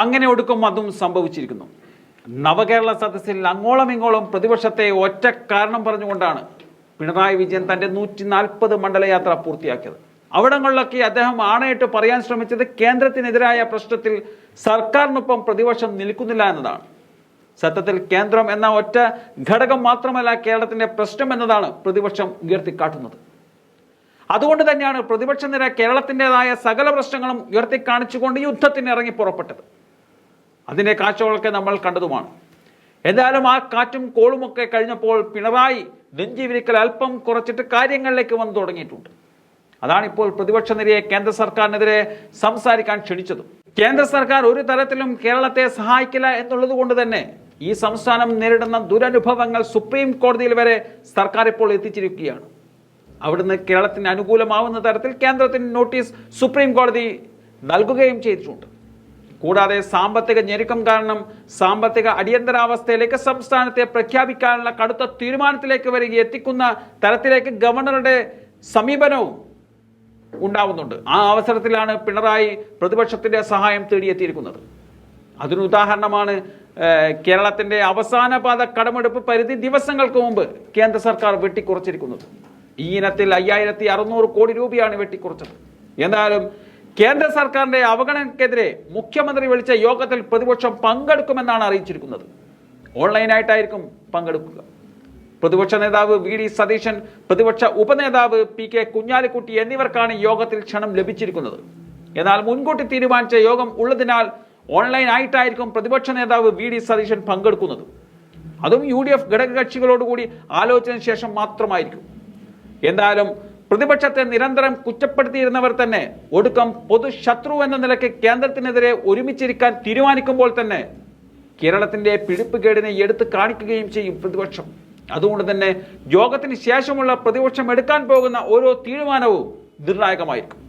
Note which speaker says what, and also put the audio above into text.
Speaker 1: അങ്ങനെ ഒടുക്കം അതും സംഭവിച്ചിരിക്കുന്നു. നവകേരള സദസ്സിൽ അങ്ങോളം ഇങ്ങോളം പ്രതിപക്ഷത്തെ ഒറ്റ കാരണം പറഞ്ഞുകൊണ്ടാണ് പിണറായി വിജയൻ തൻ്റെ 140 മണ്ഡലയാത്ര പൂർത്തിയാക്കിയത്. അവിടങ്ങളിലൊക്കെ അദ്ദേഹം ആണയിട്ട് പറയാൻ ശ്രമിച്ചത് കേന്ദ്രത്തിനെതിരായ പ്രശ്നത്തിൽ സർക്കാരിനൊപ്പം പ്രതിപക്ഷം നിൽക്കുന്നില്ല എന്നതാണ്. സത്യത്തിൽ കേന്ദ്രം എന്ന ഒറ്റ ഘടകം മാത്രമല്ല കേരളത്തിന്റെ പ്രശ്നം എന്നതാണ് പ്രതിപക്ഷം ഉയർത്തിക്കാട്ടുന്നത്. അതുകൊണ്ട് തന്നെയാണ് പ്രതിപക്ഷ നിര കേരളത്തിൻ്റെതായ സകല പ്രശ്നങ്ങളും ഉയർത്തിക്കാണിച്ചുകൊണ്ട് യുദ്ധത്തിന് ഇറങ്ങി പുറപ്പെട്ടത്. അതിൻ്റെ കാഴ്ചകളൊക്കെ നമ്മൾ കണ്ടതുമാണ്. എന്തായാലും ആ കാറ്റും കോളുമൊക്കെ കഴിഞ്ഞപ്പോൾ പിണറായി നെഞ്ചിവിരിക്കൽ അല്പം കുറച്ചിട്ട് കാര്യങ്ങളിലേക്ക് വന്നു തുടങ്ങിയിട്ടുണ്ട്. അതാണിപ്പോൾ പ്രതിപക്ഷ നിരയെ കേന്ദ്ര സർക്കാരിനെതിരെ സംസാരിക്കാൻ ക്ഷണിച്ചതും. കേന്ദ്ര സർക്കാർ ഒരു തരത്തിലും കേരളത്തെ സഹായിക്കില്ല എന്നുള്ളത് കൊണ്ട് തന്നെ ഈ സംസ്ഥാനം നേരിടുന്ന ദുരനുഭവങ്ങൾ സുപ്രീം കോടതിയിൽ വരെ സർക്കാർ ഇപ്പോൾ എത്തിച്ചിരിക്കുകയാണ്. അവിടുന്ന് കേരളത്തിന് അനുകൂലമാവുന്ന തരത്തിൽ കേന്ദ്രത്തിന് നോട്ടീസ് സുപ്രീം കോടതി നൽകുകയും ചെയ്തിട്ടുണ്ട്. കൂടാതെ സാമ്പത്തിക ഞെരുക്കം കാരണം സാമ്പത്തിക അടിയന്തരാവസ്ഥയിലേക്ക് സംസ്ഥാനത്തെ പ്രഖ്യാപിക്കാനുള്ള കടുത്ത തീരുമാനത്തിലേക്ക് വരിക എത്തിക്കുന്ന തരത്തിലേക്ക് ഗവർണറുടെ സമീപനവും ഉണ്ടാവുന്നുണ്ട്. ആ അവസരത്തിലാണ് പിണറായി പ്രതിപക്ഷത്തിന്റെ സഹായം തേടിയെത്തിയിരിക്കുന്നത്. അതിന് ഉദാഹരണമാണ് കേരളത്തിന്റെ അവസാന പാദ കടമെടുപ്പ് പരിധി ദിവസങ്ങൾക്ക് മുമ്പ് കേന്ദ്ര സർക്കാർ വെട്ടിക്കുറച്ചിരിക്കുന്നത്. ഈ ഇനത്തിൽ 5600 കോടി രൂപയാണ് വെട്ടിക്കുറച്ചത്. എന്തായാലും കേന്ദ്ര സർക്കാരിന്റെ അവഗണനക്കെതിരെ മുഖ്യമന്ത്രി വിളിച്ച യോഗത്തിൽ പ്രതിപക്ഷം പങ്കെടുക്കുമെന്നാണ് അറിയിച്ചിരിക്കുന്നത്. ഓൺലൈനായിട്ടായിരിക്കും പങ്കെടുക്കുക. പ്രതിപക്ഷ നേതാവ് വി.ഡി. സതീശൻ, പ്രതിപക്ഷ ഉപനേതാവ് പി.കെ. കുഞ്ഞാലിക്കുട്ടി എന്നിവർക്കാണ് യോഗത്തിൽ ക്ഷണം ലഭിച്ചിരിക്കുന്നത്. എന്നാൽ മുൻകൂട്ടി തീരുമാനിച്ച യോഗം ഉള്ളതിനാൽ ഓൺലൈൻ ആയിട്ടായിരിക്കും പ്രതിപക്ഷ നേതാവ് വി.ഡി. സതീശൻ പങ്കെടുക്കുന്നത്. അതും UDF ഘടകകക്ഷികളോടുകൂടി ആലോചന ശേഷം മാത്രമായിരിക്കും. എന്തായാലും പ്രതിപക്ഷത്തെ നിരന്തരം കുറ്റപ്പെടുത്തിയിരുന്നവർ തന്നെ ഒടുക്കം പൊതുശത്രു എന്ന നിലയ്ക്ക് കേന്ദ്രത്തിനെതിരെ ഒരുമിച്ചിരിക്കാൻ തീരുമാനിക്കുമ്പോൾ തന്നെ കേരളത്തിന്റെ പിടിപ്പുകേടിനെ എടുത്തു കാണിക്കുകയും ചെയ്യും പ്രതിപക്ഷം. അതുകൊണ്ട് തന്നെ യോഗത്തിന് ശേഷമുള്ള പ്രതിപക്ഷം എടുക്കാൻ പോകുന്ന ഓരോ തീരുമാനവും നിർണായകമായിരിക്കും.